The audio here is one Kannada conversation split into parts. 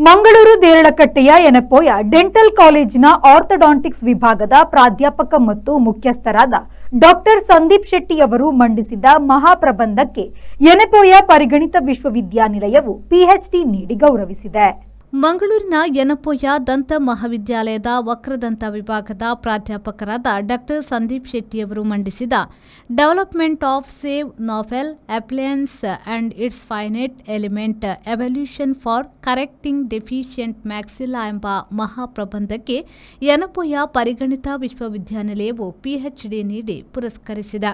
ಮಂಗಳೂರು ದೇರಳಕಟ್ಟೆಯ ಯೆನಪೋಯ ಡೆಂಟಲ್ ಕಾಲೇಜಿನ ಆರ್ಥೋಡಾಂಟಿಕ್ಸ್ ವಿಭಾಗದ ಪ್ರಾಧ್ಯಾಪಕ ಮತ್ತು ಮುಖ್ಯಸ್ಥರಾದ ಡಾಕ್ಟರ್ ಸಂದೀಪ್ ಶೆಟ್ಟಿ ಅವರು ಮಂಡಿಸಿದ ಮಹಾಪ್ರಬಂಧಕ್ಕೆ ಯೆನಪೋಯ ಪರಿಗಣಿತ ವಿಶ್ವವಿದ್ಯಾನಿಲಯವು ಪಿಎಚ್ಡಿ ನೀಡಿ ಗೌರವಿಸಿದೆ. ಮಂಗಳೂರಿನ ಯೆನಪೋಯ ದಂತ ಮಹಾವಿದ್ಯಾಲಯದ ವಕ್ರದಂತ ವಿಭಾಗದ ಪ್ರಾಧ್ಯಾಪಕರಾದ ಡಾಕ್ಟರ್ ಸಂದೀಪ್ ಶೆಟ್ಟಿಯವರು ಮಂಡಿಸಿದ ಡೆವಲಪ್ಮೆಂಟ್ ಆಫ್ ಸೇವ್ novel appliances and its finite element evaluation for correcting deficient maxilla ಎಂಬ ಮಹಾಪ್ರಬಂಧಕ್ಕೆ ಯೆನಪೋಯ ಪರಿಗಣಿತ ವಿಶ್ವವಿದ್ಯಾನಿಲಯವು ಪಿಎಚ್ಡಿ ನೀಡಿ ಪುರಸ್ಕರಿಸಿದೆ.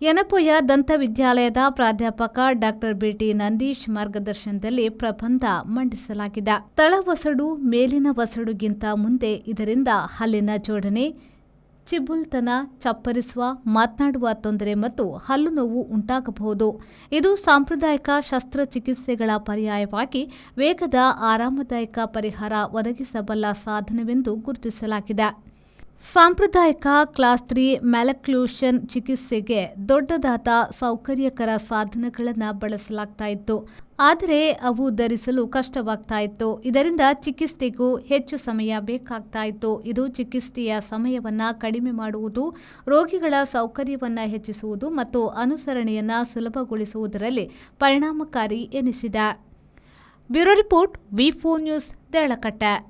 ಯೆನಪೋಯ ದಂತ ವಿದ್ಯಾಲಯದ ಪ್ರಾಧ್ಯಾಪಕ ಡಾಕ್ಟರ್ ಬಿಟಿ ನಂದೀಶ್ ಮಾರ್ಗದರ್ಶನದಲ್ಲಿ ಪ್ರಬಂಧ ಮಂಡಿಸಲಾಗಿದೆ. ತಳವಸಡು ಮೇಲಿನ ವಸಡುಗಿಂತ ಮುಂದೆ ಇದರಿಂದ ಹಲ್ಲಿನ ಜೋಡಣೆ, ಚಿಬ್ಬುಲ್ತನ, ಚಪ್ಪರಿಸುವ, ಮಾತನಾಡುವ ತೊಂದರೆ ಮತ್ತು ಹಲ್ಲು ನೋವು ಉಂಟಾಗಬಹುದು. ಇದು ಸಾಂಪ್ರದಾಯಿಕ ಶಸ್ತ್ರಚಿಕಿತ್ಸೆಗಳ ಪರ್ಯಾಯವಾಗಿ ವೇಗದ ಆರಾಮದಾಯಕ ಪರಿಹಾರ ಒದಗಿಸಬಲ್ಲ ಸಾಧನವೆಂದು ಗುರುತಿಸಲಾಗಿದೆ. ಸಾಂಪ್ರದಾಯಿಕ ಕ್ಲಾಸ್ 3 ಮ್ಯಾಲಕ್ಲೂಷನ್ ಚಿಕಿತ್ಸೆಗೆ ದೊಡ್ಡದಾದ ಸೌಕರ್ಯಕರ ಸಾಧನಗಳನ್ನು ಬಳಸಲಾಗ್ತಾ ಇತ್ತು. ಆದರೆ ಅವು ಧರಿಸಲು ಕಷ್ಟವಾಗ್ತಾ ಇತ್ತು. ಇದರಿಂದ ಚಿಕಿತ್ಸೆಗೂ ಹೆಚ್ಚು ಸಮಯ ಬೇಕಾಗ್ತಾ ಇತ್ತು. ಇದು ಚಿಕಿತ್ಸೆಯ ಸಮಯವನ್ನು ಕಡಿಮೆ ಮಾಡುವುದು, ರೋಗಿಗಳ ಸೌಕರ್ಯವನ್ನು ಹೆಚ್ಚಿಸುವುದು ಮತ್ತು ಅನುಸರಣೆಯನ್ನು ಸುಲಭಗೊಳಿಸುವುದರಲ್ಲಿ ಪರಿಣಾಮಕಾರಿ ಎನಿಸಿದೆ. ಬ್ಯೂರೋ ರಿಪೋರ್ಟ್, ವಿ4 ನ್ಯೂಸ್, ದೇರಳಕಟ್ಟೆ.